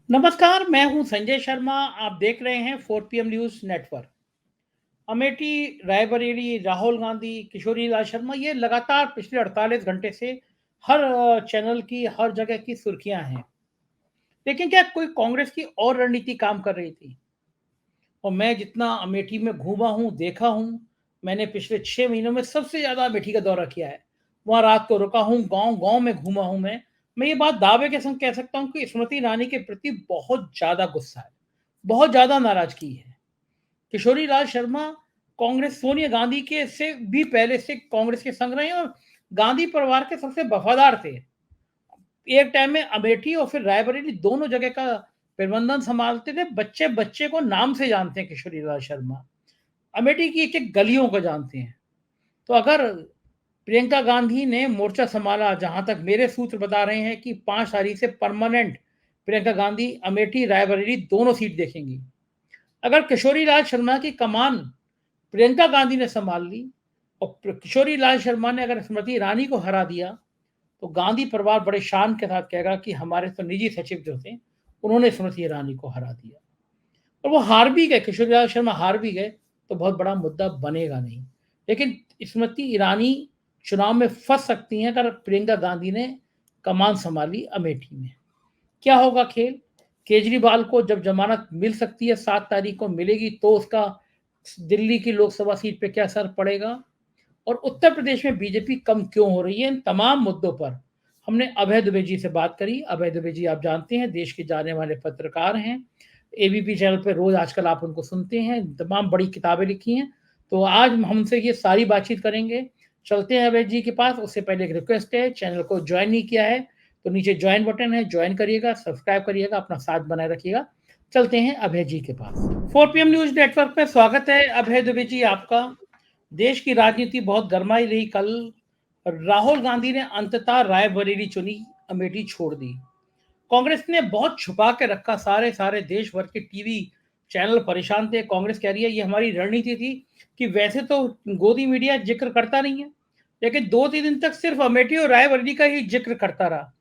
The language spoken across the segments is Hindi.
नमस्कार, मैं हूं संजय शर्मा। आप देख रहे हैं 4 PM news network. Amethi, Raebareli, Rahul Gandhi, Kishori Lal Sharma, ये लगातार पिछले 48 घंटे से हर चैनल की, हर जगह की सुर्खियां हैं। लेकिन क्या कोई कांग्रेस की और रणनीति काम कर रही थी? और मैं जितना अमेठी में घूमा हूँ, देखा हूँ, मैंने पिछले 6 महीनों में सबसे ज्यादा अमेठी का दौरा किया है। वहां रात को रुका हूँ, गांव गांव में घूमा हूँ। मैं ये बात दावे के संग कह सकता हूँ कि स्मृति ईरानी के प्रति बहुत ज्यादा गुस्सा है, बहुत ज्यादा नाराजगी है। किशोरी लाल शर्मा कांग्रेस, सोनिया गांधी के से भी पहले से कांग्रेस के संग रहे हैं और गांधी परिवार के सबसे वफादार थे। एक टाइम में अमेठी और फिर रायबरेली दोनों जगह का प्रबंधन संभालते थे। बच्चे बच्चे को नाम से जानते हैं किशोरी लाल शर्मा। अमेठी की एक एक गलियों को जानते हैं। तो अगर प्रियंका गांधी ने मोर्चा संभाला, जहां तक मेरे सूत्र बता रहे हैं कि 5 तारीख से परमानेंट प्रियंका गांधी अमेठी रायबरेली दोनों सीट देखेंगी। अगर किशोरी लाल शर्मा की कमान प्रियंका गांधी ने संभाल ली और किशोरी लाल शर्मा ने अगर स्मृति ईरानी को हरा दिया, तो गांधी परिवार बड़े शान के साथ कहेगा कि हमारे तो निजी सचिव जो थे, उन्होंने स्मृति ईरानी को हरा दिया। और वो हार भी गए, किशोरी लाल शर्मा हार भी गए, तो बहुत बड़ा मुद्दा बनेगा नहीं। लेकिन स्मृति ईरानी चुनाव में फंस सकती हैं अगर प्रियंका गांधी ने कमान संभाली अमेठी में। क्या होगा खेल? केजरीवाल को जब जमानत मिल सकती है, 7 तारीख को मिलेगी, तो उसका दिल्ली की लोकसभा सीट पे क्या असर पड़ेगा? और उत्तर प्रदेश में बीजेपी कम क्यों हो रही है? इन तमाम मुद्दों पर हमने अभय दुबे जी से बात करी। अभय दुबे जी आप जानते हैं, देश के जाने वाले पत्रकार हैं। एबीपी चैनल पे रोज आजकल आप उनको सुनते हैं, तमाम बड़ी किताबें लिखी हैं। तो आज हमसे ये सारी बातचीत करेंगे। चलते हैं अभय जी के पास। उससे पहले एक रिक्वेस्ट है, चैनल को ज्वाइन नहीं किया है तो नीचे ज्वाइन बटन है, ज्वाइन करिएगा, सब्सक्राइब करिएगा, अपना साथ बनाए रखिएगा। चलते हैं अभय जी के पास। 4 PM न्यूज नेटवर्क में स्वागत है अभय दुबे जी आपका। देश की राजनीति बहुत गरमाई रही कल। राहुल गांधी ने अंततः रायबरेली चुनी, अमेठी छोड़ दी। कांग्रेस ने बहुत छुपा के रखा, सारे सारे देश भर के टीवी चैनल परेशान थे। कांग्रेस कह रही है ये हमारी रणनीति थी कि वैसे तो गोदी मीडिया जिक्र करता नहीं है, लेकिन 2-3 दिन तक सिर्फ अमेठी और रायबरेली का ही जिक्र करता रहा।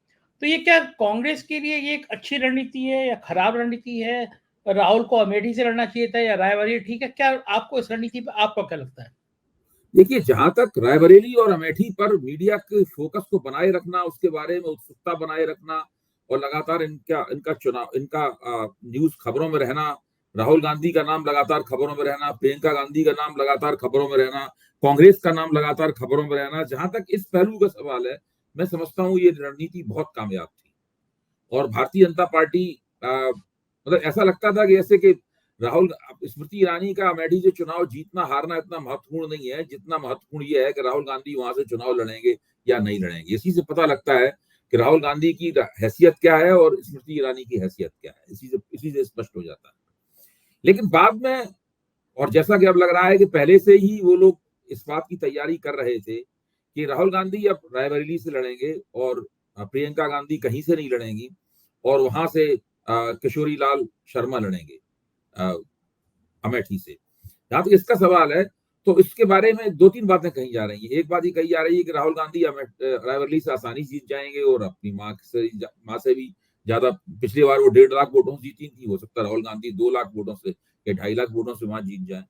तो ये क्या कांग्रेस के लिए ये एक अच्छी रणनीति है या खराब रणनीति है? राहुल को अमेठी से लड़ना चाहिए था या रायबरेली ठीक है? क्या आपको इस रणनीति पर आपको क्या लगता है? देखिए, जहां तक रायबरेली और अमेठी पर मीडिया के फोकस को बनाए रखना, उसके बारे में उत्सुकता बनाए रखना और लगातार इनका इनका चुनाव इनका न्यूज खबरों में रहना, राहुल गांधी का नाम लगातार खबरों में रहना, प्रियंका गांधी का नाम लगातार खबरों में रहना, कांग्रेस का नाम लगातार खबरों में रहना, जहां तक इस पहलू का सवाल है, मैं समझता हूँ ये रणनीति बहुत कामयाब थी। और भारतीय जनता पार्टी मतलब ऐसा लगता था कि जैसे कि राहुल स्मृति ईरानी का अमेठी से चुनाव जीतना हारना इतना महत्वपूर्ण नहीं है, जितना महत्वपूर्ण ये है कि राहुल गांधी वहां से चुनाव लड़ेंगे या नहीं लड़ेंगे। इसी से पता लगता है कि राहुल गांधी की हैसियत क्या है और स्मृति ईरानी की हैसियत क्या है। इसी से स्पष्ट हो जाता है। लेकिन बाद में, और जैसा कि अब लग रहा है कि पहले से ही वो लोग इस बात की तैयारी कर रहे थे कि राहुल गांधी अब रायबरेली से लड़ेंगे और प्रियंका गांधी कहीं से नहीं लड़ेंगी और वहां से किशोरी लाल शर्मा लड़ेंगे अमेठी से। जहां तक इसका सवाल है, तो इसके बारे में 2-3 बातें कही जा रही हैं। एक बात ये कही जा रही है कि राहुल गांधी रायबरेली से आसानी जीत जाएंगे और अपनी माँ से भी ज्यादा, पिछली बार वो 1.5 लाख वोटों से जीती थी, हो सकता है राहुल गांधी 2 लाख वोटों से या 2.5 लाख वोटों से वहां जीत जाए।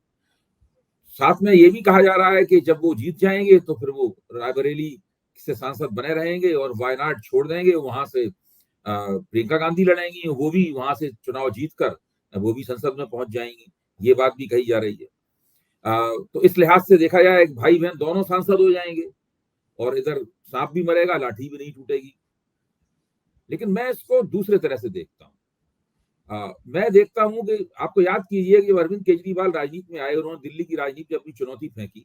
साथ में ये भी कहा जा रहा है कि जब वो जीत जाएंगे तो फिर वो रायबरेली से सांसद बने रहेंगे और वायनाड छोड़ देंगे, वहां से प्रियंका गांधी लड़ेंगी, वो भी वहां से चुनाव जीतकर वो भी संसद में पहुंच जाएंगी। ये बात भी कही जा रही है। तो इस लिहाज से देखा जाए, एक भाई बहन दोनों सांसद हो जाएंगे और इधर सांप भी मरेगा, लाठी भी नहीं टूटेगी। लेकिन मैं इसको दूसरे तरह से देखता हूँ। मैं देखता हूं कि आपको याद कीजिए कि अरविंद केजरीवाल राजनीति में आए, उन्होंने दिल्ली की राजनीति में अपनी चुनौती फेंकी,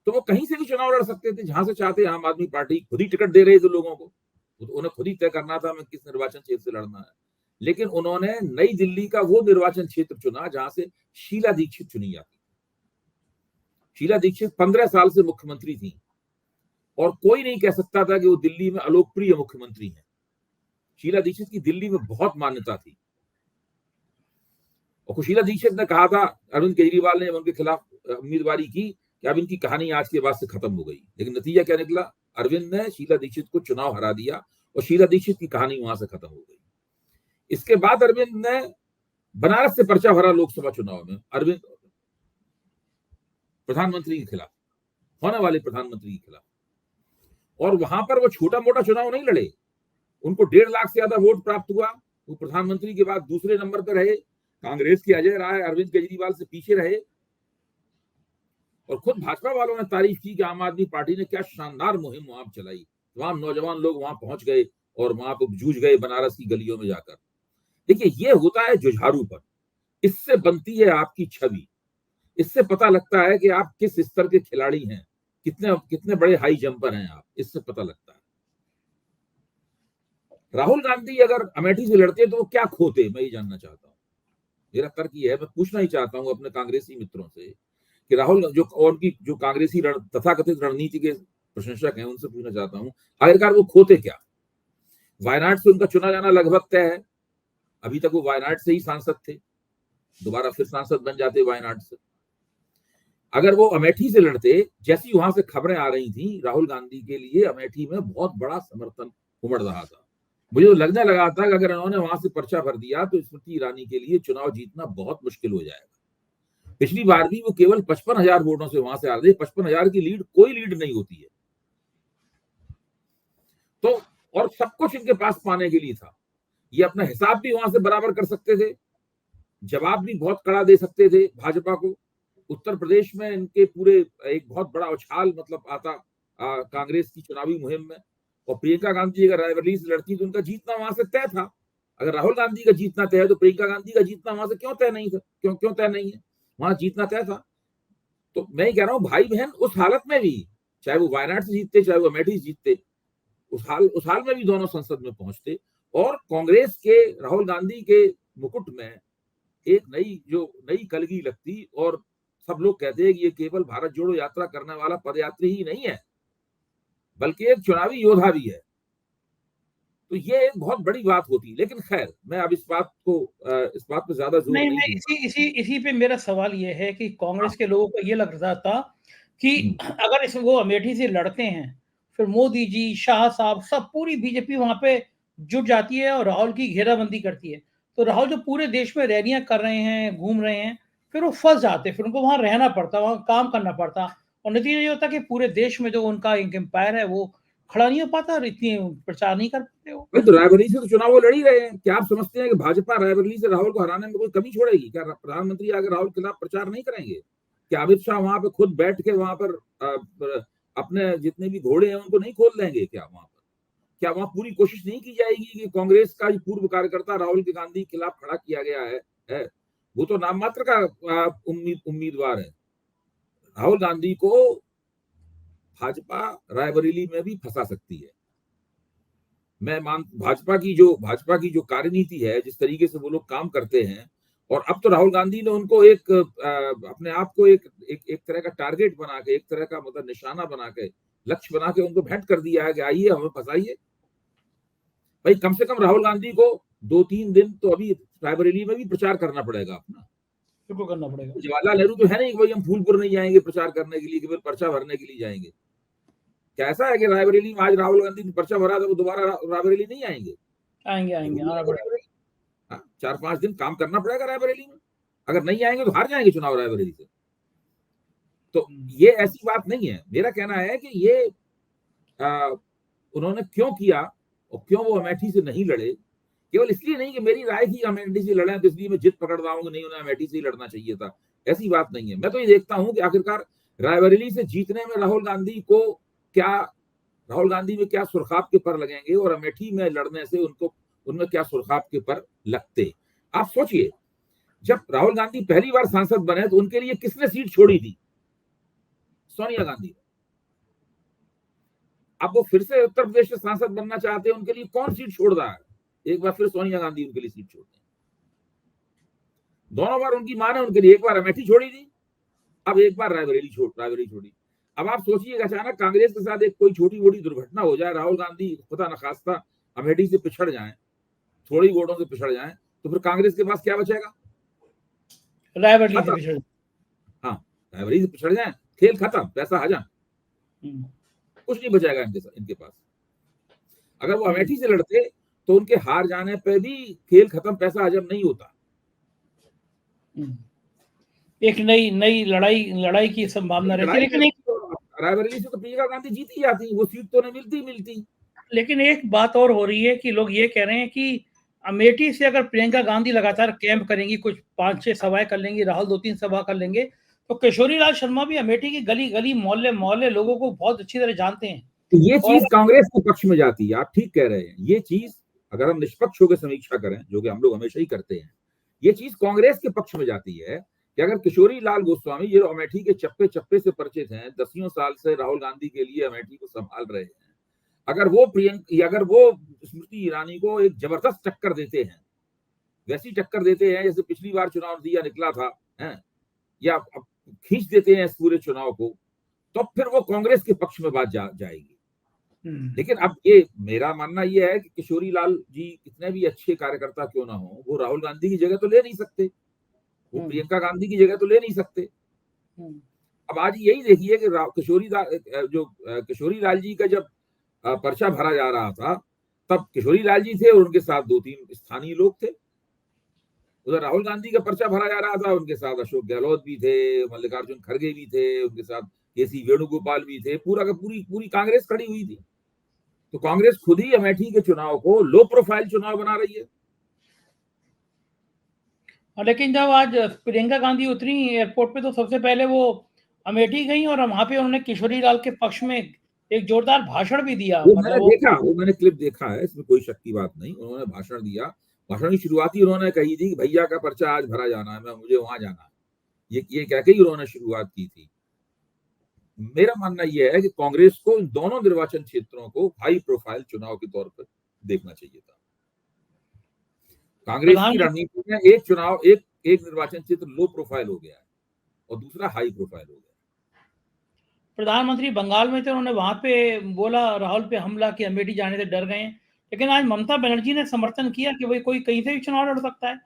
तो वो कहीं से भी चुनाव लड़ सकते थे, जहां से चाहते। आम आदमी पार्टी खुद ही टिकट दे रही थी लोगों को, तो उन्हें खुद ही तय करना था मैं किस निर्वाचन क्षेत्र से लड़ना है। लेकिन उन्होंने नई दिल्ली का वो निर्वाचन क्षेत्र चुना जहां से शीला दीक्षित चुनी जाती। शीला दीक्षित 15 साल से मुख्यमंत्री थी और कोई नहीं कह सकता था कि वो दिल्ली में अलोकप्रिय मुख्यमंत्री है। शीला दीक्षित की दिल्ली में बहुत मान्यता थी। और शीला दीक्षित ने कहा था, अरविंद केजरीवाल ने उनके खिलाफ उम्मीदवारी की कि अब इनकी कहानी आज के बाद से खत्म हो गई। लेकिन नतीजा क्या निकला? अरविंद ने शीला दीक्षित को चुनाव हरा दिया और शीला दीक्षित की कहानी वहां से खत्म हो गई। इसके बाद अरविंद ने बनारस से पर्चा भरा लोकसभा चुनाव में, अरविंद प्रधानमंत्री के खिलाफ, होने वाले प्रधानमंत्री के खिलाफ। और वहां पर वो छोटा मोटा चुनाव नहीं लड़े, उनको 1.5 लाख से ज्यादा वोट प्राप्त हुआ। वो प्रधानमंत्री के बाद दूसरे नंबर पर रहे, कांग्रेस के अजय राय अरविंद केजरीवाल से पीछे रहे। और खुद भाजपा वालों ने तारीफ की कि आम आदमी पार्टी ने क्या शानदार मुहिम वहां चलाई, तमाम नौजवान लोग वहां पहुंच गए और वहां पर जूझ गए बनारस की गलियों में जाकर। देखिए, ये होता है जुझारू पर, इससे बनती है आपकी छवि, इससे पता लगता है कि आप किस स्तर के खिलाड़ी हैं, कितने कितने बड़े हाई जंपर हैं आप, इससे पता लगता है। राहुल गांधी अगर अमेठी से लड़ते तो वो क्या खोते, मैं ये जानना चाहता हूँ। मेरा तर्क ये है, मैं पूछना ही चाहता हूँ अपने कांग्रेसी मित्रों से कि राहुल जो और की जो कांग्रेसी तथाकथित रणनीति के प्रशंसक हैं, उनसे पूछना चाहता हूँ, आखिरकार वो खोते क्या? वायनाड से उनका चुना जाना लगभग तय है, अभी तक वो वायनाड से ही सांसद थे, दोबारा फिर सांसद बन जाते वायनाड से। अगर वो अमेठी से लड़ते, जैसी वहां से खबरें आ रही थी, राहुल गांधी के लिए अमेठी में बहुत बड़ा समर्थन उमड़ रहा था। मुझे तो लगने लगा था कि अगर इन्होंने वहां से पर्चा भर दिया तो स्मृति ईरानी के लिए चुनाव जीतना बहुत मुश्किल हो जाएगा। पिछली बार भी वो केवल 55,000 वोटों से वहां से आ रहे। 55,000 की लीड कोई लीड नहीं होती है। तो और सब कुछ इनके पास पाने के लिए था, ये अपना हिसाब भी वहां से बराबर कर सकते थे, जवाब भी बहुत कड़ा दे सकते थे भाजपा को। उत्तर प्रदेश में इनके पूरे एक बहुत बड़ा उछाल मतलब आता कांग्रेस की चुनावी मुहिम में। और प्रियंका गांधी अगर रायबरेली से लड़ती तो उनका जीतना वहां से तय था। अगर राहुल गांधी का जीतना तय है तो प्रियंका गांधी का जीतना वहां से क्यों तय नहीं था? क्यों तय नहीं है? वहां जीतना तय था। तो मैं ही कह रहा हूँ, भाई बहन उस हालत में भी, चाहे वो वायनाड से जीतते चाहे वो अमेठी से जीतते, उस हाल में भी दोनों संसद में पहुंचते। और कांग्रेस के राहुल गांधी के मुकुट में एक नई कलगी लगती और सब लोग कहते हैं कि ये केवल भारत जोड़ो यात्रा करने वाला पदयात्री ही नहीं है, बल्कि एक चुनावी योद्धा भी है। तो ये एक बहुत बड़ी बात होती। लेकिन खैर, मैं अब इस बात पे ज्यादा जोर नहीं दूंगा। इसी पे मेरा सवाल ये है कि कांग्रेस हाँ। के लोगों को ये लग रहा था कि अगर वो अमेठी से लड़ते हैं, फिर मोदी जी, शाह साहब, सब पूरी बीजेपी वहां पे जुट जाती है और राहुल की घेराबंदी करती है। तो राहुल जो पूरे देश में रैलियां कर रहे हैं, घूम रहे हैं, फिर वो फंस जाते, फिर उनको वहां रहना पड़ता, वहां काम करना पड़ता, और नतीजा ये होता कि पूरे देश में जो उनका एक एम्पायर है वो खड़ा नहीं हो पाता और इतनी प्रचार नहीं कर पाते वो। भाई, तो रायबरेली से तो चुनाव वो लड़ ही रहे हैं। क्या आप समझते हैं कि भाजपा रायबरेली से राहुल को हराने में कोई कमी छोड़ेगी? क्या प्रधानमंत्री आगे राहुल के खिलाफ प्रचार नहीं करेंगे? क्या अमित शाह वहां पे खुद बैठ के वहां पर अपने जितने भी घोड़े हैं उनको नहीं खोल देंगे? क्या वहां पर क्या वहां पूरी कोशिश नहीं की जाएगी कि कांग्रेस का पूर्व कार्यकर्ता राहुल गांधी के खिलाफ खड़ा किया गया है? वो तो नाम मात्र का उम्मीदवार है। राहुल गांधी को भाजपा रायबरेली में भी फंसा सकती है। भाजपा की जो कार्यनीति है, जिस तरीके से वो लोग काम करते हैं, और अब तो राहुल गांधी ने उनको अपने आप को एक तरह का टारगेट बना के, एक तरह का मतलब निशाना बना के, लक्ष्य बना के उनको भेंट कर दिया है कि आइए हमें फंसाइए। भाई, कम से कम राहुल गांधी को 2-3 दिन तो अभी रायबरेली में भी प्रचार करना पड़ेगा अपना। बिल्कुल करना पड़ेगा। जवाहरलाल नेहरू तो है नहीं कि भाई हम फूलपुर नहीं जाएंगे प्रचार करने के लिए, केवल पर्चा भरने के लिए जाएंगे। क्या ऐसा है कि रायबरेली में आज राहुल गांधी ने पर्चा भरा तो वो दोबारा रायबरेली नहीं आएंगे? आएंगे आना पड़ेगा। 4-5 दिन काम करना पड़ेगा रायबरेली में। अगर नहीं आएंगे तो हार जाएंगे चुनाव रायबरेली से। तो ये ऐसी बात नहीं है। मेरा कहना है कि ये उन्होंने क्यों किया और क्यों वो अमेठी से नहीं लड़े, केवल इसलिए नहीं कि मेरी राय थी अमेठी से लड़े तो इसलिए मैं जिद पकड़ रहा हूं कि नहीं, उन्हें अमेठी से ही लड़ना चाहिए था। ऐसी बात नहीं है। मैं तो ये देखता हूं कि आखिरकार रायबरेली से जीतने में राहुल गांधी में क्या सुरखाब के पर लगेंगे और अमेठी में लड़ने से उनमें क्या सुरखाब के पर लगते। आप सोचिए, जब राहुल गांधी पहली बार सांसद बने तो उनके लिए किसने सीट छोड़ी थी? सोनिया गांधी। अब वो फिर से उत्तर प्रदेश से सांसद बनना चाहते हैं, उनके लिए कौन सीट छोड़ रहा है? एक बार फिर सोनिया गांधी उनके लिए सीट छोड़ते हैं। दोनों बार उनकी मां ने उनके लिए, एक बार अमेठी छोड़ी थी, अब एक बार रायबरेली छोड़ी। अब आप सोचिए, अचानक कांग्रेस के साथ एक कोई छोटी मोटी दुर्घटना हो जाए, राहुल गांधी खुदा न खास्ता अमेठी से पिछड़ जाए, थोड़ी वोटों से पिछड़ जाए, तो फिर कांग्रेस के पास क्या बचेगा? रायबरेली से पिछड़। हाँ, रायबरेली से पिछड़ जाए, खेल खत्म, पैसा हजम, कुछ नहीं बचेगा इनके पास। अगर वो अमेठी से लड़ते तो उनके हार जाने पे भी खेल खत्म, पैसा हजम नहीं होता। एक नई नई लड़ाई की संभावना रहती है, लेकिन रायबरेली से तो प्रियंका गांधी जीती जाती, वो सीट तो नहीं मिलती। लेकिन एक बात और हो रही है कि लोग ये कह रहे हैं कि अमेठी से अगर प्रियंका गांधी लगातार कैंप करेंगी, कुछ 5-6 सभाएं कर लेंगी, राहुल 2-3 सभा कर लेंगे, तो किशोरी लाल शर्मा भी अमेठी की गली मोहल्ले लोगों को बहुत अच्छी तरह जानते हैं। ये और चीज कांग्रेस के पक्ष में जाती है, आप ठीक कह रहे हैं। ये चीज अगर हम निष्पक्ष होकर समीक्षा करें, जो कि हम लोग हमेशा ही करते हैं, ये चीज कांग्रेस के पक्ष में जाती है कि अगर किशोरी लाल गोस्वामी, ये अमेठी के चप्पे चप्पे से परिचित हैं, 10 साल से राहुल गांधी के लिए अमेठी को संभाल रहे हैं, अगर वो स्मृति ईरानी को एक जबरदस्त टक्कर देते हैं, वैसी टक्कर देते हैं जैसे पिछली बार चुनाव दिया निकला था, या खींच देते हैं इस पूरे चुनाव को, तो फिर वो कांग्रेस के पक्ष में बात जाएगी। लेकिन अब ये मेरा मानना ये है कि किशोरी लाल जी कितने भी अच्छे कार्यकर्ता क्यों ना हो, वो राहुल गांधी की जगह तो ले नहीं सकते, वो प्रियंका गांधी की जगह तो ले नहीं सकते। अब आज यही देखिए कि किशोरी लाल जी का जब पर्चा भरा जा रहा था, तब किशोरी लाल जी थे और उनके साथ 2-3 स्थानीय लोग थे। उधर राहुल गांधी का पर्चा भरा जा रहा था, उनके साथ अशोक गहलोत भी थे, मल्लिकार्जुन खड़गे भी थे, उनके साथ केसी वेणुगोपाल भी थे, पूरी कांग्रेस खड़ी हुई थी। तो कांग्रेस खुद ही अमेठी के चुनाव को लो प्रोफाइल चुनाव बना रही है। लेकिन जब आज प्रियंका गांधी उतरी एयरपोर्ट पे, तो सबसे पहले वो अमेठी गई और वहां पे उन्होंने किशोरी लाल के पक्ष में एक जोरदार भाषण भी दिया। वो मैंने क्लिप देखा है, इसमें कोई शक की बात नहीं। उन्होंने भाषण दिया, भाषण की शुरुआत ही उन्होंने कही थी कि भैया का पर्चा आज भरा जाना है, मुझे वहां जाना है, ये कह के ही उन्होंने शुरुआत की थी। मेरा मानना यह है कि कांग्रेस को इन दोनों निर्वाचन क्षेत्रों को हाई प्रोफाइल चुनाव के तौर पर देखना चाहिए था। कांग्रेस की रणनीति में एक निर्वाचन क्षेत्र लो प्रोफाइल हो गया है और दूसरा हाई प्रोफाइल हो गया। प्रधानमंत्री बंगाल में थे, उन्होंने वहां पे बोला राहुल पे हमला कि अमेठी जाने से डर गए, लेकिन आज ममता बनर्जी ने समर्थन किया कि भाई कोई कहीं से भी चुनाव लड़ सकता है।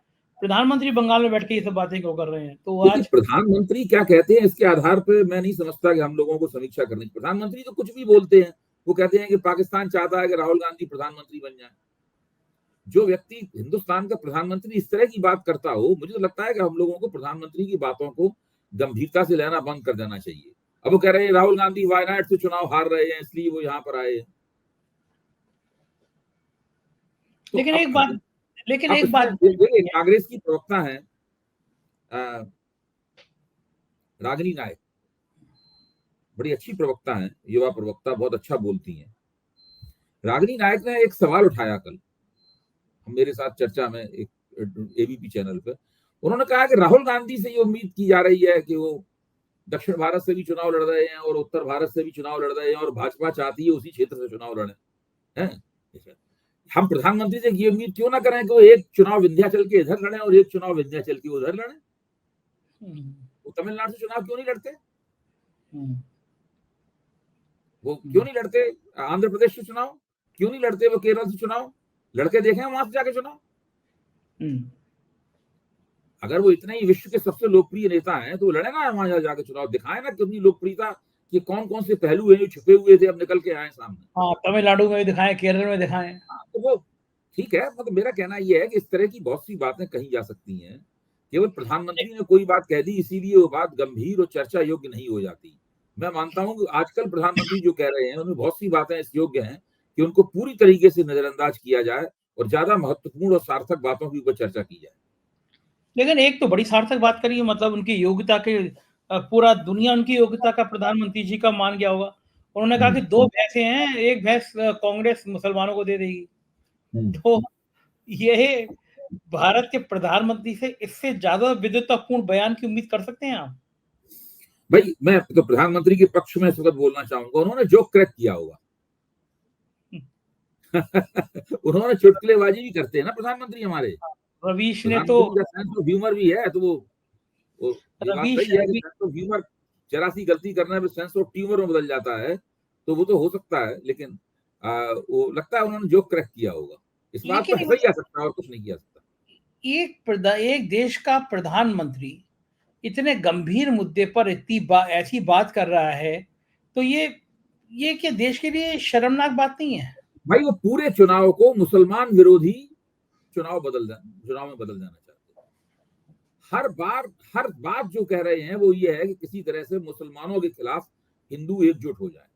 प्रधानमंत्री बंगाल में बैठ के ये सब बातें क्यों कर रहे हैं? तो आज प्रधानमंत्री क्या कहते हैं इसके आधार पर मैं नहीं समझता कि हम लोगों को समीक्षा करनी। प्रधानमंत्री तो कुछ भी बोलते हैं, वो कहते हैं कि पाकिस्तान चाहता है कि राहुल गांधी प्रधानमंत्री बन जाए। जो व्यक्ति हिंदुस्तान का प्रधानमंत्री इस तरह की बात करता हो, मुझे तो लगता है कि हम लोगों को प्रधानमंत्री की बातों को गंभीरता से लेना बंद कर देना चाहिए। अब वो कह रहे हैं राहुल गांधी वायनाड से चुनाव हार रहे हैं इसलिए वो यहाँ पर आए हैं। तो लेकिन एक बात कांग्रेस की प्रवक्ता है रागिनी नायक, बड़ी अच्छी प्रवक्ता है, युवा प्रवक्ता, बहुत अच्छा बोलती हैं। रागिनी नायक ने एक सवाल उठाया कल मेरे साथ चर्चा में, एक एबीपी चैनल पे। उन्होंने कहा कि राहुल गांधी से ये उम्मीद की जा रही है कि वो दक्षिण भारत से भी चुनाव लड़ रहे हैं और उत्तर भारत से भी चुनाव लड़ रहे हैं और भाजपा चाहती है उसी क्षेत्र से चुनाव लड़े हैं। हम प्रधानमंत्री से ये उम्मीद क्यों ना करें कि वो एक चुनाव विंध्याचल के इधर लड़े और एक चुनाव विंध्याचल के उधर लड़े? वो तमिलनाडु से चुनाव क्यों नहीं लड़ते? वो क्यों नहीं लड़ते आंध्र प्रदेश से चुनाव? क्यों नहीं लड़ते वो केरल से चुनाव? लड़के देखें वहां से जाके चुनाव। अगर वो इतने ही विश्व के सबसे लोकप्रिय नेता हैं तो लड़े ना वहां जाके चुनाव, दिखाए ना कितनी लोकप्रियता कि कौन कौन से पहलू हैं जो छुपे हुए थे अब निकल के आए सामने। हाँ, तमिलनाडु में दिखाएं, केरल में दिखाएं। तो वो ठीक है, मतलब मेरा कहना यह है कि इस तरह की बहुत सी बातें कही जा सकती हैं। केवल प्रधानमंत्री ने कोई बात कह दी इसीलिए वो बात गंभीर और चर्चा योग्य नहीं हो जाती। मैं मानता हूं कि आजकल प्रधानमंत्री जो कह रहे हैं उनमें बहुत सी बातें इस योग्य हैं कि उनको पूरी तरीके से नजरअंदाज किया जाए और ज्यादा महत्वपूर्ण और सार्थक बातों के ऊपर चर्चा की जाए। लेकिन एक तो बड़ी सार्थक बात करी, मतलब उनकी योग्यता के, पूरा दुनिया उनकी योग्यता का प्रधानमंत्री जी का मान गया होगा। उन्होंने कहा कि 2 भैंसें हैं, एक भैंस कांग्रेस मुसलमानों को दे देगी। तो ये भारत के प्रधानमंत्री से इससे ज्यादा विद्वतापूर्ण बयान की उम्मीद कर सकते हैं आप? भाई मैं तो प्रधानमंत्री के पक्ष में इस वक्त बोलना चाहूंगा, उन्होंने जो क्रैक किया होगा उन्होंने चुटकुलेबाजी भी करते हैं ना प्रधानमंत्री हमारे। रवीश ने तो सेंस ऑफ ह्यूमर भी है, तो वो ये बात सही है कि सेंस ऑफ ह्यूमर जरा सी गलती करने पे सेंस ऑफ ट्यूमर में बदल जाता है, तो वो तो हो सकता है। लेकिन वो लगता है उन्होंने जो क्रैक किया होगा, इस बात पर हंसा ही जा सकता है और कुछ नहीं किया सकता। एक देश का प्रधानमंत्री इतने गंभीर मुद्दे पर ऐसी बात कर रहा है, तो ये क्या देश के लिए शर्मनाक बात नहीं है? भाई वो पूरे चुनाव को मुसलमान विरोधी चुनाव में बदल जाना चाहते हैं। हर बात जो कह रहे हैं वो ये है कि किसी तरह से मुसलमानों के खिलाफ हिंदू एकजुट हो जाए,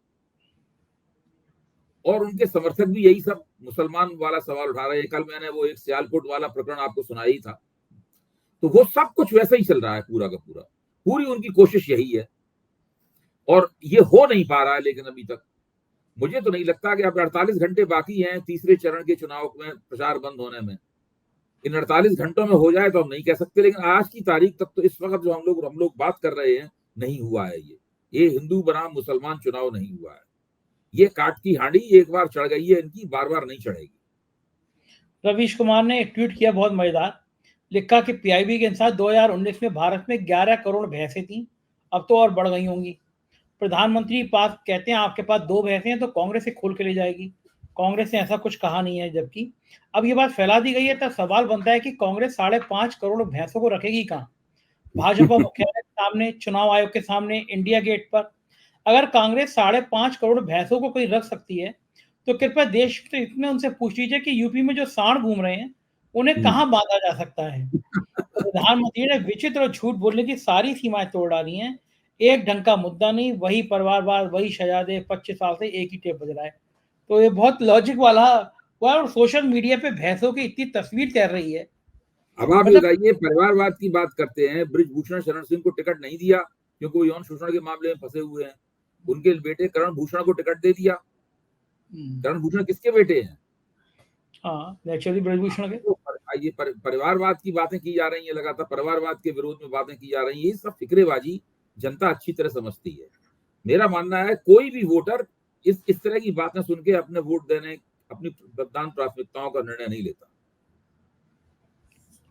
और उनके समर्थक भी यही सब मुसलमान वाला सवाल उठा रहे हैं। कल मैंने वो एक सियालकोट वाला प्रकरण आपको सुनाई था, तो वो सब कुछ वैसा ही चल रहा है पूरा का पूरा। पूरी उनकी कोशिश यही है, और ये हो नहीं पा रहा है। लेकिन अभी तक मुझे तो नहीं लगता कि अब 48 घंटे बाकी हैं तीसरे चरण के चुनाव में प्रचार बंद होने में। इन 48 घंटों में हो जाए तो हम नहीं कह सकते, लेकिन आज की तारीख तक तो इस वक्त जो हम लोग बात कर रहे हैं नहीं हुआ है। ये हिंदू बनाम मुसलमान चुनाव नहीं हुआ है। ये काट की हांडी एक बार चढ़ गई है इनकी, बार बार नहीं चढ़ेगी। रवीश कुमार ने एक ट्वीट किया बहुत मजेदार, लिखा कि पीआईबी के अनुसार 2019 में भारत में 11 करोड़ भैंसें थी, अब तो और बढ़ गई होंगी। प्रधानमंत्री पास कहते हैं आपके पास 2 भैंसें हैं तो कांग्रेस से खोल के ले जाएगी। कांग्रेस ने ऐसा कुछ कहा नहीं है, जबकि अब ये बात फैला दी गई है, तब सवाल बनता है कि कांग्रेस 5.5 करोड़ भैंसों को रखेगी कहाँ? भाजपा मुख्यालय के सामने, चुनाव आयोग के सामने, इंडिया गेट पर? अगर कांग्रेस 5.5 करोड़ भैंसों को कोई रख सकती है, तो कृपया देश के हित में उनसे पूछ लीजिए कि यूपी में जो सांड घूम रहे हैं उन्हें कहाँ बांधा जा सकता है। प्रधानमंत्री ने विचित्र और झूठ बोलने की सारी सीमाएं तोड़ डाली हैं। एक ढंग का मुद्दा नहीं, वही परिवारवाद, वही शहजादे, 25 साल से एक ही टेप बज रहा है। तो ये बहुत लॉजिक वाला हुआ, और सोशल मीडिया पे भैंसों की इतनी तस्वीर तैर रही है। अब आप मतलब बताइए, परिवारवाद की बात करते हैं, बृजभूषण शरण सिंह को टिकट नहीं दिया क्योंकि वो यौन शोषण के मामले में फंसे हुए हैं। उनके बेटे करण भूषण को टिकट दे दिया। करण भूषण किसके बेटे हैं? हाँ, नेचुरली बृजभूषण के। तो ये परिवारवाद की बातें की जा रही है, लगातार परिवारवाद के विरोध में बातें की जा रही है। ये सब फिक्रेबाजी जनता अच्छी तरह समझती है। मेरा मानना है कोई भी वोटर इस तरह की बातें सुन के अपने वोट देने, अपनी मतदान प्राथमिकताओं का निर्णय नहीं लेता।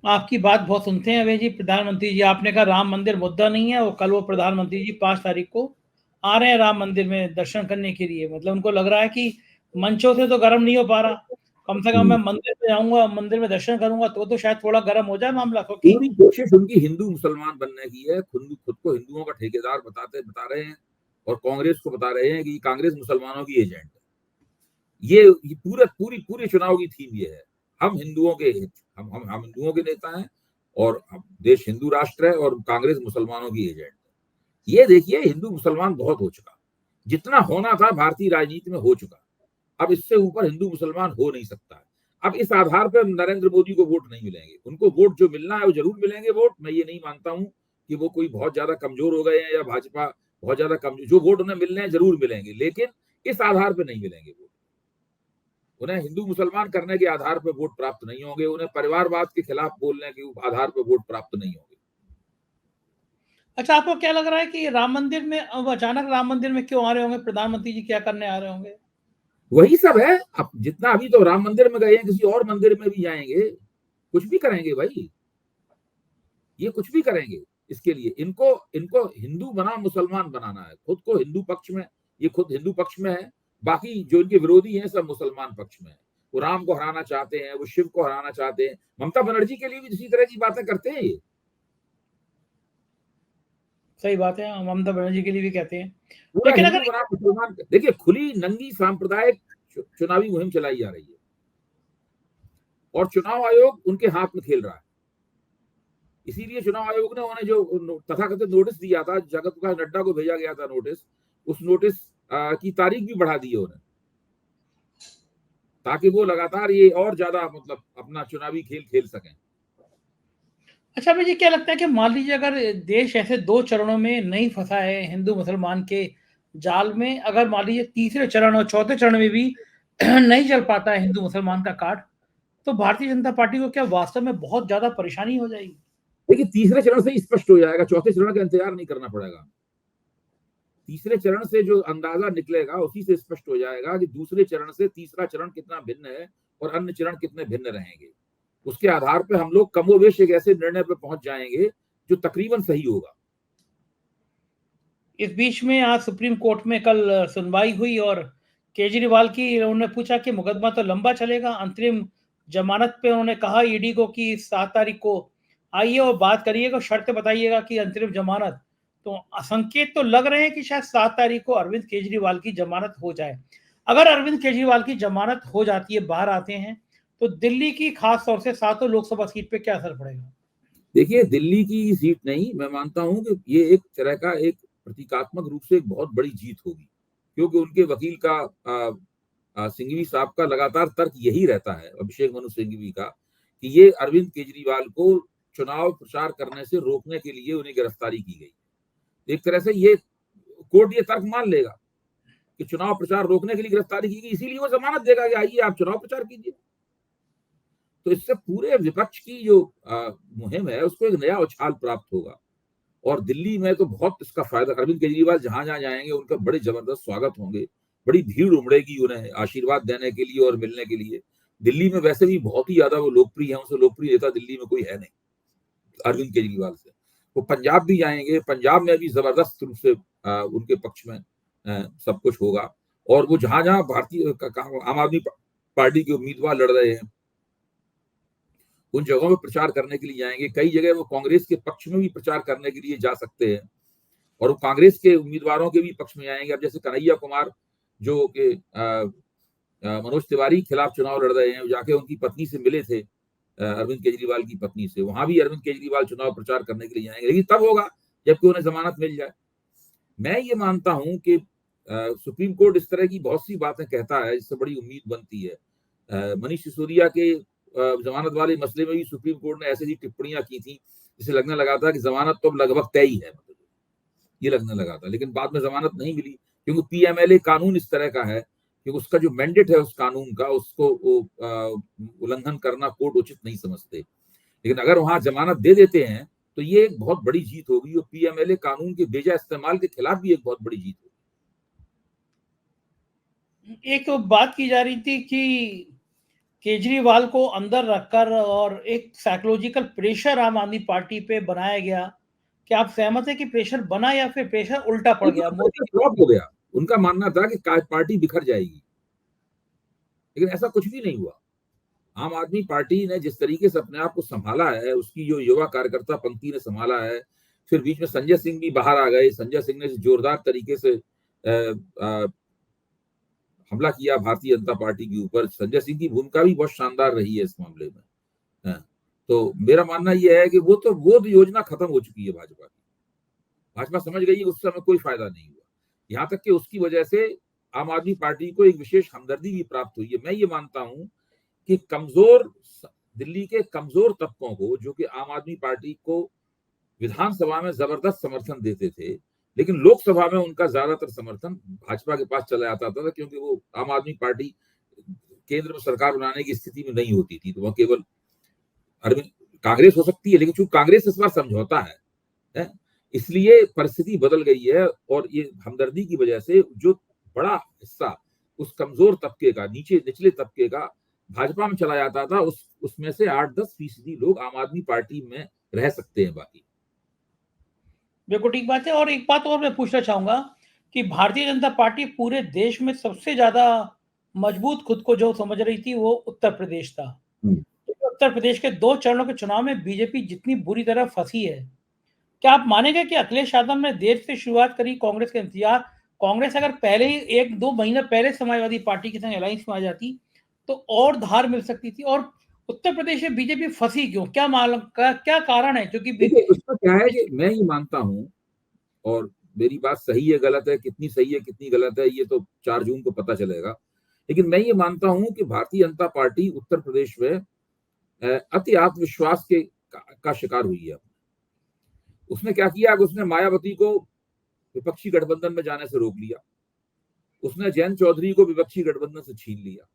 आपकी बात बहुत सुनते हैं अभय जी। प्रधानमंत्री जी, आपने कहा राम मंदिर मुद्दा नहीं है, और कल वो प्रधानमंत्री जी 5 तारीख को आ रहे हैं राम मंदिर में दर्शन करने के लिए। मतलब उनको लग रहा है कि मंचों से तो गर्म नहीं हो पा रहा, कम से कम मैं मंदिर में जाऊंगा, मंदिर में दर्शन करूंगा तो शायद थोड़ा गर्म हो जाए मामला। क्योंकि पूरी कोशिश उनकी हिंदू मुसलमान बनने की है। खुद को हिंदुओं का ठेकेदार बता रहे हैं, और कांग्रेस को बता रहे हैं कि कांग्रेस मुसलमानों की एजेंट है। ये पूरी चुनाव की थीम ये है, हम हिंदुओं के हम हिंदुओं के नेता हैं, और देश हिंदू राष्ट्र है, और कांग्रेस मुसलमानों की एजेंट है। ये देखिए, हिंदू मुसलमान बहुत हो चुका, जितना होना था भारतीय राजनीति में हो चुका। अब इससे ऊपर हिंदू मुसलमान हो नहीं सकता है। अब इस आधार पर नरेंद्र मोदी को वोट नहीं मिलेंगे। उनको वोट जो मिलना है वो जरूर मिलेंगे वोट। मैं ये नहीं मानता हूं कि वो कोई बहुत ज्यादा कमजोर हो गए हैं या भाजपा बहुत ज्यादा कमजोर। जो वोट उन्हें मिलने हैं जरूर मिलेंगे, लेकिन इस आधार पर नहीं मिलेंगे वोट। उन्हें हिंदू मुसलमान करने के आधार पर वोट प्राप्त नहीं होंगे, उन्हें परिवारवाद के खिलाफ बोलने के आधार पर वोट प्राप्त नहीं होंगे। अच्छा, आपको क्या लग रहा है कि राम मंदिर में अब अचानक राम मंदिर में क्यों आ रहे होंगे प्रधानमंत्री जी? क्या करने आ रहे होंगे? वही सब है। अब जितना अभी तो राम मंदिर में गए हैं, किसी और मंदिर में भी जाएंगे, कुछ भी करेंगे भाई, ये कुछ भी करेंगे। इसके लिए इनको इनको हिंदू बनाम मुसलमान बनाना है। खुद को हिंदू पक्ष में, ये खुद हिंदू पक्ष में है, बाकी जो इनके विरोधी हैं सब मुसलमान पक्ष में है। वो राम को हराना चाहते हैं, वो शिव को हराना चाहते हैं। ममता बनर्जी के लिए भी इसी तरह की बातें करते हैं ये। सही बात है, ममता बनर्जी के लिए भी कहते हैं। पूरा लेकिन हिंदू अगर बनाम मुसलमान, देखिए खुली नंगी सांप्रदायिक चुनावी मुहिम चलाई जा रही है, और चुनाव आयोग उनके हाथ में खेल रहा है। इसीलिए चुनाव आयोग ने उन्हें जो तथाकथित नोटिस दिया था, जगत प्रकाश नड्डा को भेजा गया था नोटिस, उस नोटिस की तारीख भी बढ़ा दी है उन्हें, ताकि वो लगातार ये और ज्यादा मतलब अपना चुनावी खेल खेल सकें। अच्छा, मुझे क्या लगता है कि मान लीजिए अगर देश ऐसे 2 चरणों में नहीं फंसा है हिंदू मुसलमान के जाल में, अगर मान लीजिए तीसरे चरण और चौथे चरण में भी नहीं चल पाता है हिंदू मुसलमान का कार्ड, तो भारतीय जनता पार्टी को क्या वास्तव में बहुत ज्यादा परेशानी हो जाएगी? देखिए, तीसरे चरण से ही स्पष्ट हो जाएगा, चौथे चरण का इंतजार नहीं करना पड़ेगा। तीसरे चरण से जो अंदाजा निकलेगा उसी से स्पष्ट हो जाएगा कि दूसरे चरण से तीसरा चरण कितना भिन्न है और अन्य चरण कितने भिन्न रहेंगे। उसके आधार पर हम लोग कमोवेश एक ऐसे निर्णय पर पहुंच जाएंगे जो तकरीबन सही होगा। इस बीच में आज सुप्रीम कोर्ट में कल सुनवाई हुई, और केजरीवाल की उन्होंने पूछा कि मुकदमा तो लंबा चलेगा, अंतरिम जमानत पे उन्होंने कहा ईडी को कि 7 तारीख को आइए और बात करिएगा, शर्त बताइएगा कि अंतरिम जमानत। तो संकेत तो लग रहे हैं कि शायद 7 तारीख को अरविंद केजरीवाल की जमानत हो जाए। अगर अरविंद केजरीवाल की जमानत हो जाती है, बाहर आते हैं, तो दिल्ली की खास तौर से 7 लोकसभा सीट पे क्या असर पड़ेगा? देखिए, दिल्ली की सीट नहीं, मैं मानता हूं कि ये एक तरह का एक प्रतीकात्मक रूप से एक बहुत बड़ी जीत होगी, क्योंकि उनके वकील का सिंघवी साहब का लगातार तर्क यही रहता है, अभिषेक मनु सिंघवी का, कि ये अरविंद केजरीवाल को चुनाव प्रचार करने से रोकने के लिए उन्हें गिरफ्तारी की गई। एक तरह से ये कोर्ट ये तर्क मान लेगा कि चुनाव प्रचार रोकने के लिए गिरफ्तारी की गई, इसीलिए वो जमानत देगा कि आइए आप चुनाव प्रचार कीजिए। तो इससे पूरे विपक्ष की जो मुहिम है उसको एक नया उछाल प्राप्त होगा, और दिल्ली में तो बहुत इसका फायदा, अरविंद केजरीवाल जहां जहां जाएंगे उनका बड़े जबरदस्त स्वागत होंगे, बड़ी भीड़ उमड़ेगी उन्हें आशीर्वाद देने के लिए और मिलने के लिए। दिल्ली में वैसे भी बहुत ही ज्यादा वो लोकप्रिय है, उनसे लोकप्रिय नेता दिल्ली में कोई है नहीं अरविंद केजरीवाल से। वो पंजाब भी जाएंगे, पंजाब में भी जबरदस्त रूप से उनके पक्ष में सब कुछ होगा, और वो जहां जहां भारतीय आम आदमी पार्टी के उम्मीदवार लड़ रहे हैं उन जगहों में प्रचार करने के लिए जाएंगे। कई जगह वो कांग्रेस के पक्ष में भी प्रचार करने के लिए जा सकते हैं, और वो कांग्रेस के उम्मीदवारों के भी पक्ष में आएंगे। अब जैसे कन्हैया कुमार जो कि मनोज तिवारी के खिलाफ चुनाव लड़ रहे हैं, जाके उनकी पत्नी से मिले थे, अरविंद केजरीवाल की पत्नी से। वहां भी अरविंद केजरीवाल चुनाव प्रचार करने के लिए जाएंगे, लेकिन तब होगा जबकि उन्हें जमानत मिल जाए। मैं ये मानता हूं कि सुप्रीम कोर्ट इस तरह की बहुत सी बातें कहता है जिससे बड़ी उम्मीद बनती है। मनीष सिसोदिया के जमानत वाले मसले में भी सुप्रीम कोर्ट ने ऐसे ही टिप्पणियां की थी जिसे लगने लगा था कि जमानत तो लगभग तय ही है, मतलब ये लगने लगा था, लेकिन बाद में जमानत नहीं मिली, क्योंकि पीएमएलए कानून इस तरह का है कि उसका जो मैंडेट है उस कानून का, उसको उल्लंघन करना कोर्ट उचित नहीं समझते। लेकिन अगर वहां जमानत दे देते हैं तो ये एक बहुत बड़ी जीत होगी, और पीएमएलए कानून के बेजा इस्तेमाल के खिलाफ भी एक बहुत बड़ी जीत होगी। एक तो बात की जा रही थी कि केजरीवाल को अंदर रखकर और एक साइकोलॉजिकल प्रेशर आम आदमी पार्टी पे बनाया गया। क्या आप सहमत हैं कि प्रेशर बना या फिर प्रेशर उल्टा पड़ गया मोदी? फ्लॉप हो गया। उनका मानना था कि पार्टी बिखर जाएगी, लेकिन ऐसा कुछ भी नहीं हुआ। आम आदमी पार्टी ने जिस तरीके से अपने आप को संभाला है, उसकी जो युवा कार्यकर्ता पंक्ति ने संभाला है, फिर बीच में संजय सिंह भी बाहर आ गए। संजय सिंह ने जोरदार तरीके से हमला किया भारतीय जनता पार्टी के ऊपर। संजय सिंह की भूमिका भी बहुत शानदार रही है इस मामले में। तो मेरा मानना यह है कि वो योजना खत्म हो चुकी है भाजपा की। भाजपा समझ गई उस समय कोई फायदा नहीं हुआ, यहाँ तक कि उसकी वजह से आम आदमी पार्टी को एक विशेष हमदर्दी भी प्राप्त हुई है। मैं ये मानता हूं कि दिल्ली के कमजोर तबकों को, जो कि आम आदमी पार्टी को विधानसभा में जबरदस्त समर्थन देते थे, लेकिन लोकसभा में उनका ज्यादातर समर्थन भाजपा के पास चला जाता था, क्योंकि वो आम आदमी पार्टी केंद्र में सरकार बनाने की स्थिति में नहीं होती थी, तो वह केवल अरविंद कांग्रेस हो सकती है, लेकिन चूंकि कांग्रेस इस बार समझौता है, इसलिए परिस्थिति बदल गई है। और ये हमदर्दी की वजह से जो बड़ा हिस्सा उस कमजोर तबके का, निचले तबके का भाजपा में चला जाता था, उसमें से 8-10% लोग आम आदमी पार्टी में रह सकते हैं। बाकी बिल्कुल ठीक बात है। और एक बात और मैं पूछना चाहूंगा कि भारतीय जनता पार्टी पूरे देश में सबसे ज्यादा मजबूत खुद को जो समझ रही थी वो उत्तर प्रदेश था। तो उत्तर प्रदेश के 2 चरणों के चुनाव में बीजेपी जितनी बुरी तरह फंसी है, क्या आप मानेंगे कि अखिलेश यादव ने देर से शुरुआत करी कांग्रेस के इंतजार? कांग्रेस अगर पहले ही 1-2 महीने पहले समाजवादी पार्टी के संग अलायंस में आ जाती तो और धार मिल सकती थी। और उत्तर प्रदेश में बीजेपी फंसी क्यों? क्या मालूम क्या कारण है? क्योंकि देखिए, उसका क्या है कि मैं ये मानता हूं, और मेरी बात सही है गलत है, कितनी सही है कितनी गलत है ये तो 4 जून को पता चलेगा, लेकिन मैं ये मानता हूं कि भारतीय जनता पार्टी उत्तर प्रदेश में अति आत्मविश्वास का शिकार हुई है। उसने क्या किया कि उसने मायावती को विपक्षी गठबंधन में जाने से रोक लिया, उसने जयंत चौधरी को विपक्षी गठबंधन से छीन लिया,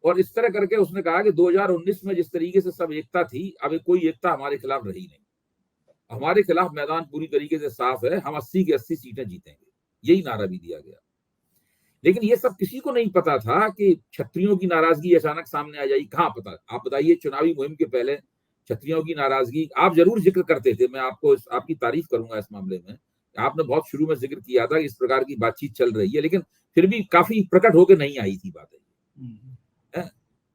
और इस तरह करके उसने कहा कि 2019 में जिस तरीके से सब एकता थी, अब कोई एकता हमारे खिलाफ रही नहीं, हमारे खिलाफ मैदान पूरी तरीके से साफ है, हम 80 की 80 सीटें जीतेंगे, यही नारा भी दिया गया। लेकिन ये सब किसी को नहीं पता था कि क्षत्रियों की नाराजगी अचानक सामने आ जाएगी। कहाँ पता? आप बताइए, चुनावी मुहिम के पहले क्षत्रियों की नाराजगी आप जरूर जिक्र करते थे, मैं आपकी तारीफ करूंगा इस मामले में। आपने बहुत शुरू में जिक्र किया था कि इस प्रकार की बातचीत चल रही है, लेकिन फिर भी काफी प्रकट होकर नहीं आई थी बातें।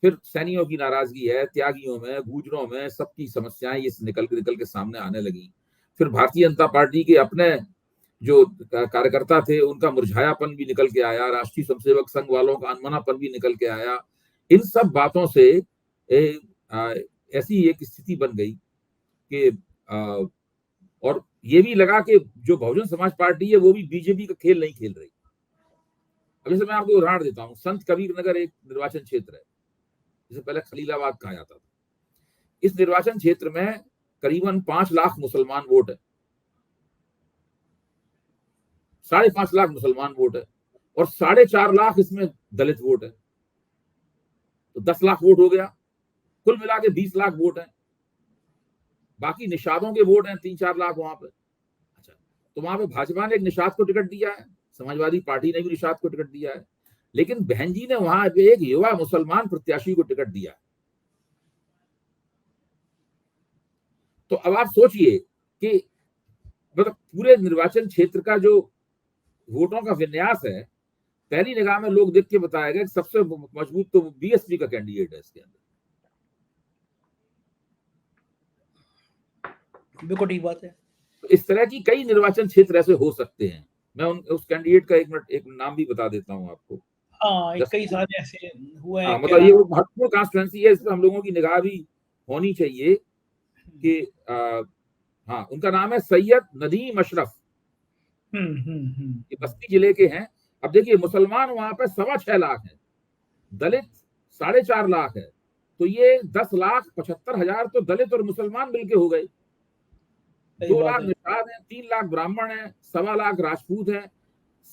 फिर सैनियों की नाराजगी है, त्यागियों में, गुजरों में, सबकी समस्याएं ये निकल के सामने आने लगी। फिर भारतीय जनता पार्टी के अपने जो कार्यकर्ता थे उनका मुरझायापन भी निकल के आया, राष्ट्रीय स्वयंसेवक संघ वालों का अनमनापन भी निकल के आया। इन सब बातों से ऐसी एक स्थिति बन गई कि और ये भी लगा कि जो बहुजन समाज पार्टी है वो भी बीजेपी का खेल नहीं खेल रही। अब जैसे मैं आपको उदाहरण देता हूँ, संत कबीर नगर एक निर्वाचन क्षेत्र है, जिसे पहले खलीलाबाद कहा जाता था। इस निर्वाचन क्षेत्र में करीबन 5 लाख मुसलमान वोट है, 5.5 लाख मुसलमान वोट है और 4.5 लाख इसमें दलित वोट है, तो 10 लाख वोट हो गया। कुल मिला के 20 लाख वोट है। बाकी निषादों के वोट हैं 3-4 लाख वहां पे। अच्छा, तो वहां पे भाजपा ने एक निषाद को टिकट दिया है, समाजवादी पार्टी ने भी निषाद को टिकट दिया है, लेकिन बहन जी ने वहां पे एक युवा मुसलमान प्रत्याशी को टिकट दिया है। तो अब आप सोचिए कि मतलब पूरे निर्वाचन क्षेत्र का जो वोटों का विन्यास है, पहली निगाह में लोग देख के बताएगा कि सबसे मजबूत तो बीएसपी का कैंडिडेट है इसके अंदर। बिल्कुल ठीक बात है। तो इस तरह की कई निर्वाचन क्षेत्र ऐसे हो सकते हैं। मैं उस कैंडिडेट का एक नाम भी बता देता हूं आपको। हाँ, कई सारे ऐसे हुए हैं। मतलब ये वो महत्वपूर्ण कॉन्स्टिट्यूएंसी है, इस पर हम लोगों की निगाह भी होनी चाहिए कि हाँ, उनका नाम है सैयद नदीम अशरफ। ये बस्ती जिले के हैं। अब देखिए, मुसलमान वहां पे 6.25 लाख है, दलित 4.5 लाख है, तो ये 10,75,000 तो दलित और मुसलमान मिलके हो गए। 2 लाख निषाद है, 3 लाख ब्राह्मण है, 1.25 लाख राजपूत है,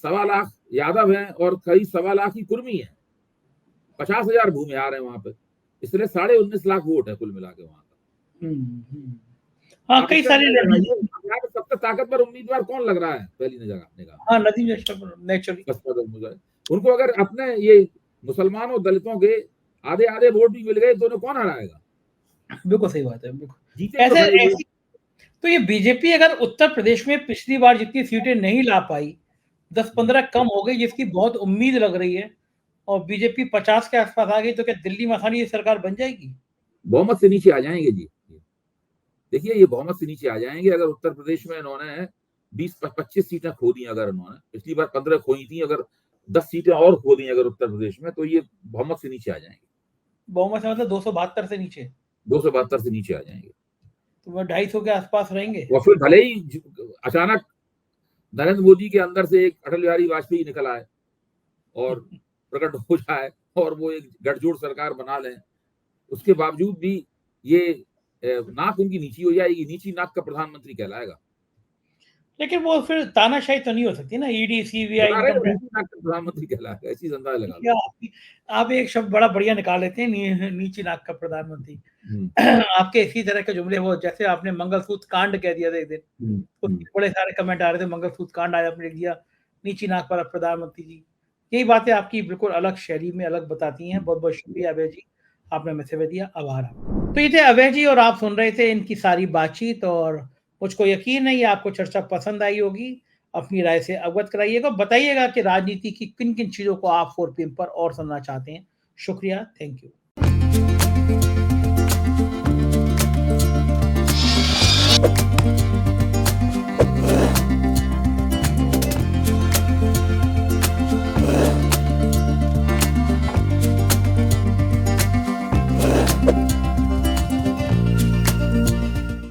1.25 लाख यादव है और कई 1.25 लाख की कुर्मी है। 50,000 भूमिहार है वहां पे। इसलिए 19.5 लाख वोट है कुल मिला के वहां का। हाँ, कई सारे सबसे ताकतवर उम्मीदवार कौन लग रहा है पहली निगाह? हाँ, नदीम अशरफ नेचुरली। उनको अगर अपने ये मुसलमान और दलितों के आधे वोट भी मिल गए तो उन्हें कौन हराएगा? बिल्कुल सही बात है। बिल्कुल ऐसे तो ये बीजेपी अगर उत्तर प्रदेश में पिछली बार जितनी सीटें नहीं ला पाई, 10-15 कम हो गई, जिसकी बहुत उम्मीद लग रही है, और बीजेपी 50 के आसपास आ गई, तो क्या दिल्ली में आसानी से सरकार बन जाएगी? बहुमत से नीचे आ जाएंगे जी। देखिए, ये बहुमत से नीचे आ जाएंगे अगर उत्तर प्रदेश में इन्होंने 20-25 सीटें खो दी। अगर इन्होंने पिछली बार 15 खोई थी, अगर 10 सीटें और खो दी अगर उत्तर प्रदेश में, तो ये बहुमत से नीचे आ जाएंगे। बहुमत से मतलब 272 से नीचे? 272 से नीचे आ जाएंगे, तो वो 250 के आसपास रहेंगे। और फिर भले ही अचानक नरेंद्र मोदी के अंदर से एक अटल बिहारी वाजपेयी निकल आए और प्रकट हो जाए और वो एक गठजोड़ सरकार बना लें, उसके बावजूद भी ये नाक उनकी नीची हो जाएगी, नीची नाक का प्रधानमंत्री कहलाएगा। लेकिन वो फिर तानाशाही तो नहीं हो सकती ना, ईडी सीबीआई प्रधानमंत्री कहलाएगा, ऐसी अंदाजा लगा। आप एक शब्द बड़ा बढ़िया निकाल लेते हैं, नीची नाक का प्रधानमंत्री। आपके इसी तरह के जुमले, वो जैसे आपने मंगलसूत्र कांड कह दिया था एक दिन, बड़े सारे कमेंट आ रहे थे, मंगलसूत्र कांड आज आपने लिख दिया, नीची नाक वाला प्रधानमंत्री जी। यही बातें आपकी बिल्कुल अलग शैली में अलग बताती हैं। बहुत बहुत शुक्रिया अभय जी, आपने मैसेज दिया, आभार। तो ये थे अभय जी और आप सुन रहे थे इनकी सारी बातचीत, और मुझको यकीन है ये आपको चर्चा पसंद आई होगी। अपनी राय से अवगत कराइएगा, बताइएगा कि राजनीति की किन किन चीजों को आप 4PM पर और सुनना चाहते हैं। शुक्रिया, थैंक यू।